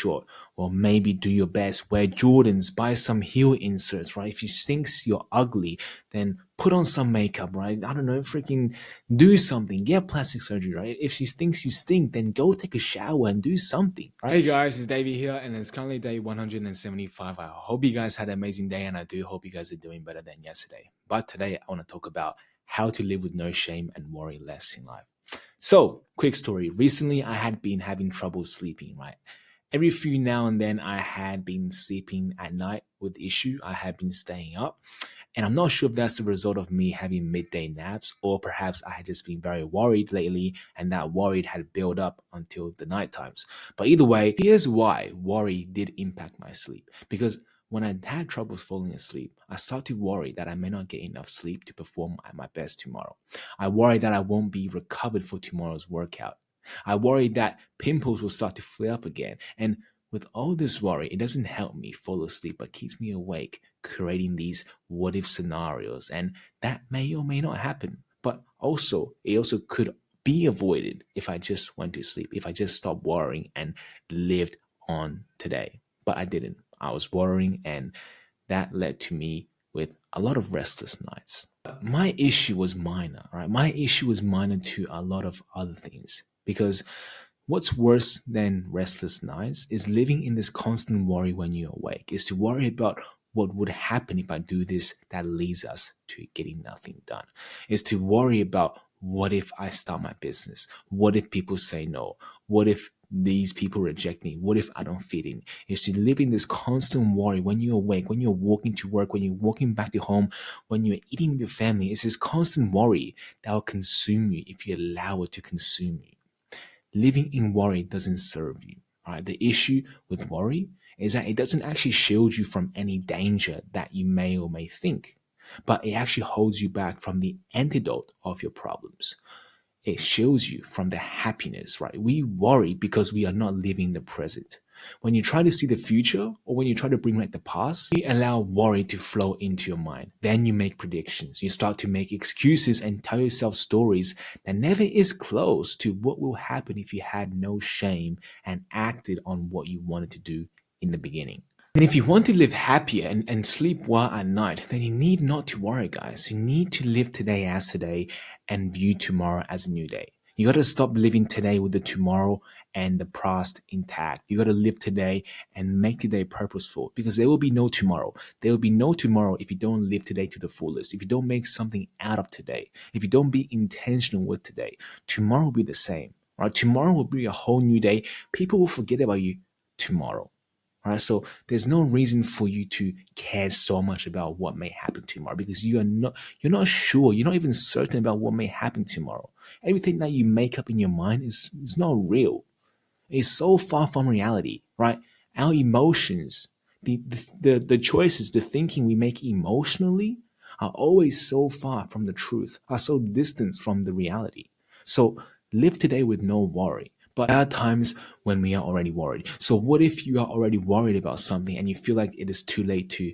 short, or maybe do your best, wear Jordans, buy some heel inserts, right? If she thinks you're ugly, then put on some makeup, right? I don't know, freaking do something, get plastic surgery, right? If she thinks you stink, then go take a shower and do something, right? Hey guys, it's Davey here, and it's currently day 175. I hope you guys had an amazing day, and I do hope you guys are doing better than yesterday. But today, I want to talk about how to live with no shame and worry less in life. So, quick story. Recently, I had been having trouble sleeping, right? Every few now and then, I had been sleeping at night with issue. I had been staying up. And I'm not sure if that's the result of me having midday naps, or perhaps I had just been very worried lately, and that worry had built up until the night times. But either way, here's why worry did impact my sleep. Because when I had trouble falling asleep, I started to worry that I may not get enough sleep to perform at my best tomorrow. I worry that I won't be recovered for tomorrow's workout. I worry that pimples will start to flare up again. And with all this worry, it doesn't help me fall asleep, but keeps me awake, creating these what if scenarios. And that may or may not happen. But also, it also could be avoided if I just went to sleep, if I just stopped worrying and lived on today. But I didn't. I was worrying, and that led to me with a lot of restless nights. My issue was minor, right? My issue was minor to a lot of other things, because what's worse than restless nights is living in this constant worry when you're awake, is to worry about what would happen if I do this that leads us to getting nothing done, is to worry about what if I start my business? What if people say no? What if these people reject me? What if I don't fit in? Is to live in this constant worry when you're awake, when you're walking to work, when you're walking back to home, when you're eating with your family. It's this constant worry that will consume you if you allow it to consume you. Living in worry doesn't serve you. All right. The issue with worry is that it doesn't actually shield you from any danger that you may or may think, but it actually holds you back from the antidote of your problems. It shields you from the happiness, right? We worry because we are not living the present. When you try to see the future, or when you try to bring back the past, you allow worry to flow into your mind. Then you make predictions. You start to make excuses and tell yourself stories that never is close to what will happen if you had no shame and acted on what you wanted to do in the beginning. And if you want to live happier and sleep well at night, then you need not to worry, guys. You need to live today as today and view tomorrow as a new day. You got to stop living today with the tomorrow and the past intact. You got to live today and make today purposeful, because there will be no tomorrow. There will be no tomorrow if you don't live today to the fullest, if you don't make something out of today, if you don't be intentional with today. Tomorrow will be the same, right? Tomorrow will be a whole new day. People will forget about you tomorrow. All right, so there's no reason for you to care so much about what may happen tomorrow, because you're not sure, you're not even certain about what may happen tomorrow. Everything that you make up in your mind is not real. It's so far from reality, right? Our emotions, the choices, the thinking we make emotionally are always so far from the truth, are so distant from the reality. So live today with no worry. But there are times when we are already worried. So what if you are already worried about something and you feel like it is too late to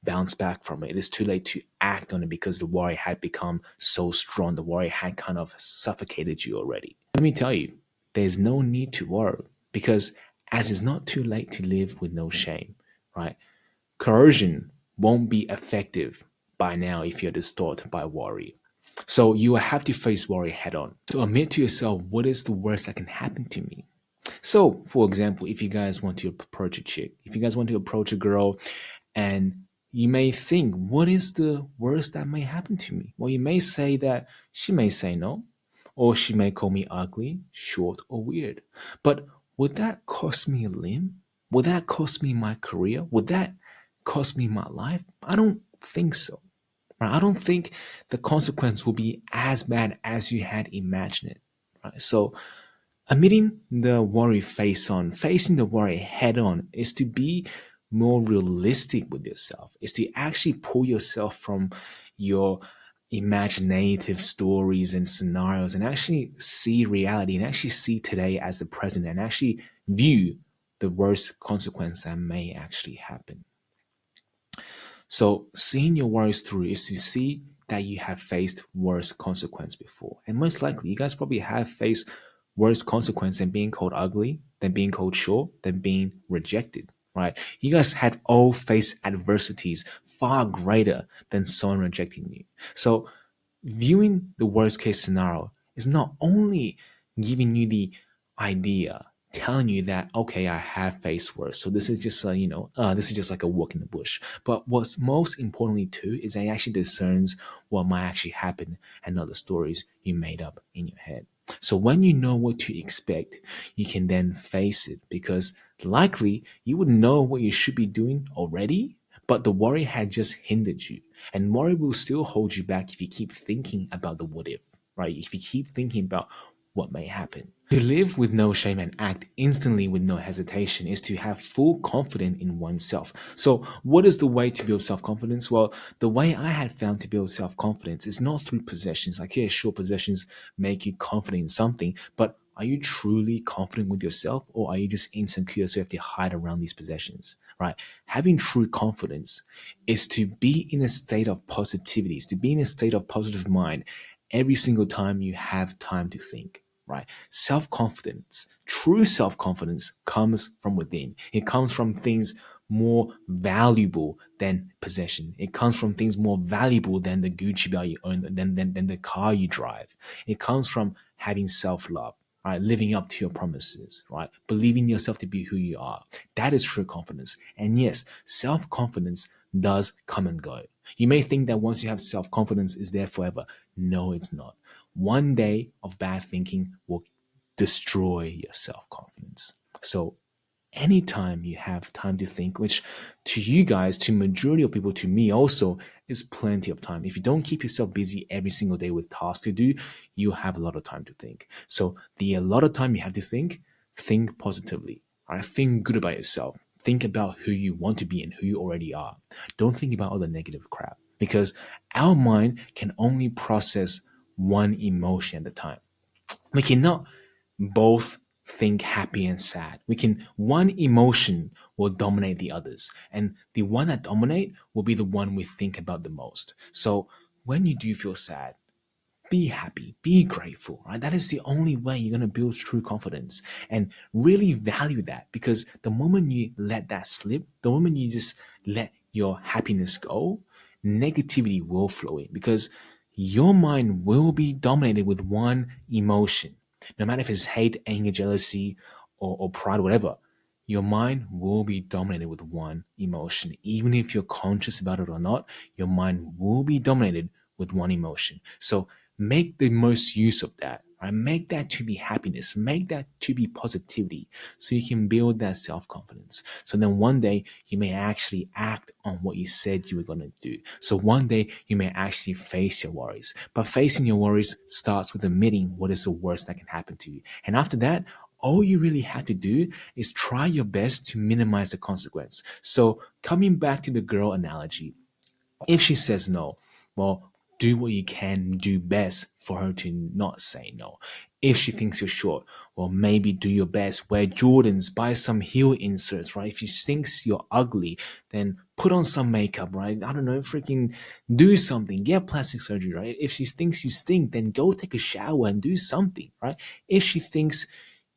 bounce back from it? It is too late to act on it because the worry had become so strong. The worry had kind of suffocated you already. Let me tell you, there's no need to worry, because as it's not too late to live with no shame, right? Coercion won't be effective by now if you're distorted by worry. So you will have to face worry head on. So admit to yourself, what is the worst that can happen to me? So, for example, if you guys want to approach a chick, if you guys want to approach a girl, and you may think, what is the worst that may happen to me? Well, you may say that she may say no, or she may call me ugly, short, or weird. But would that cost me a limb? Would that cost me my career? Would that cost me my life? I don't think so. Right? I don't think the consequence will be as bad as you had imagined it. Right? So admitting the worry face on, facing the worry head on, is to be more realistic with yourself, is to actually pull yourself from your imaginative stories and scenarios and actually see reality and actually see today as the present and actually view the worst consequence that may actually happen. So seeing your worries through is to see that you have faced worse consequence before. And most likely you guys probably have faced worse consequence than being called ugly, than being called short, than being rejected, right? You guys had all faced adversities far greater than someone rejecting you. So viewing the worst case scenario is not only giving you the idea, telling you that okay, I have faced worse, so this is just this is just like a walk in the bush. But what's most importantly too is that it actually discerns what might actually happen and not the stories you made up in your head. So when you know what to expect, you can then face it, because likely you would know what you should be doing already, but the worry had just hindered you. And worry will still hold you back if you keep thinking about the what if, right? If you keep thinking about what may happen. To live with no shame and act instantly with no hesitation is to have full confidence in oneself. So, what is the way to build self confidence? Well, the way I had found to build self confidence is not through possessions. Like, yeah, sure, possessions make you confident in something, but are you truly confident with yourself, or are you just insecure so you have to hide around these possessions, right? Having true confidence is to be in a state of positivity, is to be in a state of positive mind every single time you have time to think, right? Self confidence, true self confidence comes from within. It comes from things more valuable than possession. It comes from things more valuable than the Gucci bag you own, than the car you drive. It comes from having self love, right? Living up to your promises, right? Believing yourself to be who you are. That is true confidence. And yes, self confidence does come and go. You may think that once you have self confidence, is there forever. No, it's not. One day of bad thinking will destroy your self confidence. So anytime you have time to think, which to you guys, to majority of people, to me also, is plenty of time. If you don't keep yourself busy every single day with tasks to do, you have a lot of time to think. So the a lot of time you have to think positively. All right, think good about yourself. Think about who you want to be and who you already are. Don't think about all the negative crap, because our mind can only process one emotion at a time. We cannot both think happy and sad. We can one emotion will dominate the others, and the one that dominate will be the one we think about the most. So when you do feel sad, be happy, be grateful, right? That is the only way you're going to build true confidence, and really value that, because the moment you let that slip, the moment you just let your happiness go, negativity will flow in, because your mind will be dominated with one emotion. No matter if it's hate, anger, jealousy, or pride, whatever, your mind will be dominated with one emotion. Even if you're conscious about it or not, your mind will be dominated with one emotion. So make the most use of that, right? Make that to be happiness, make that to be positivity, so you can build that self-confidence. So then one day you may actually act on what you said you were going to do. So one day you may actually face your worries. But facing your worries starts with admitting what is the worst that can happen to you. And after that, all you really have to do is try your best to minimize the consequence. So coming back to the girl analogy, if she says no, well, do what you can do best for her to not say no. If she thinks you're short, well, maybe do your best. Wear Jordans, buy some heel inserts, right? If she thinks you're ugly, then put on some makeup, right? I don't know, freaking do something. Get plastic surgery, right? If she thinks you stink, then go take a shower and do something, right? If she thinks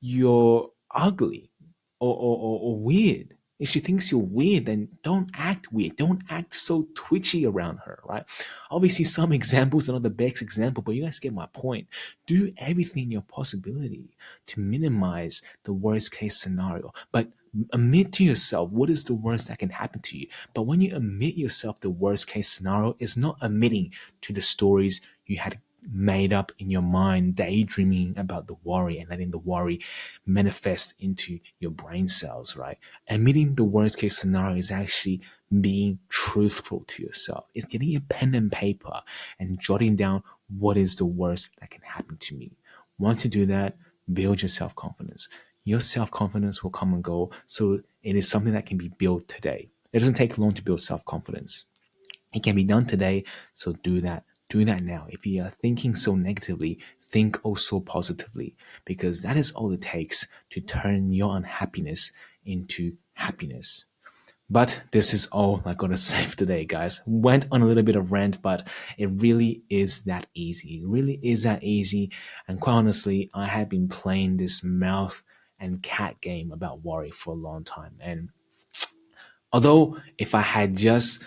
you're ugly or weird. If she thinks you're weird, then don't act weird. Don't act so twitchy around her, right? Obviously, some examples are not the best example, but you guys get my point. Do everything in your possibility to minimize the worst case scenario. But admit to yourself what is the worst that can happen to you. But when you admit yourself the worst case scenario, it's not admitting to the stories you had made up in your mind, daydreaming about the worry and letting the worry manifest into your brain cells, right? Admitting the worst case scenario is actually being truthful to yourself. It's getting a pen and paper and jotting down what is the worst that can happen to me. Once you do that, build your self confidence. Your self confidence will come and go. So it is something that can be built today. It doesn't take long to build self confidence. It can be done today, so do that. Do that now. If you are thinking so negatively, think also positively, because that is all it takes to turn your unhappiness into happiness. But this is all I gotta say for today, guys. Went on a little bit of rant, but it really is that easy. It really is that easy. And quite honestly, I had been playing this mouth and cat game about worry for a long time. And although if I had just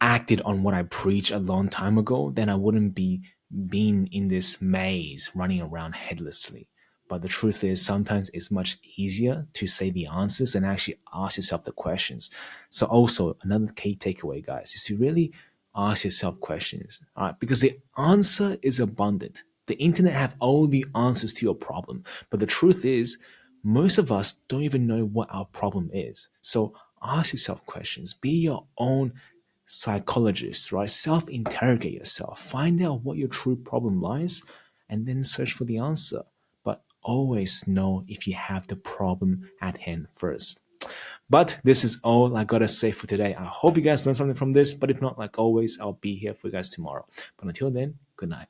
acted on what I preached a long time ago, then I wouldn't be being in this maze running around headlessly. But the truth is, sometimes it's much easier to say the answers and actually ask yourself the questions. So, also, another key takeaway, guys, is to really ask yourself questions. All right, because the answer is abundant. The internet have all the answers to your problem, but the truth is, most of us don't even know what our problem is. So ask yourself questions. Be your own psychologist, right? Self interrogate yourself. Find out what your true problem lies and then search for the answer. But always know if you have the problem at hand first. But this is all I gotta say for today. I hope you guys learned something from this. But if not, like always, I'll be here for you guys tomorrow. But until then, good night.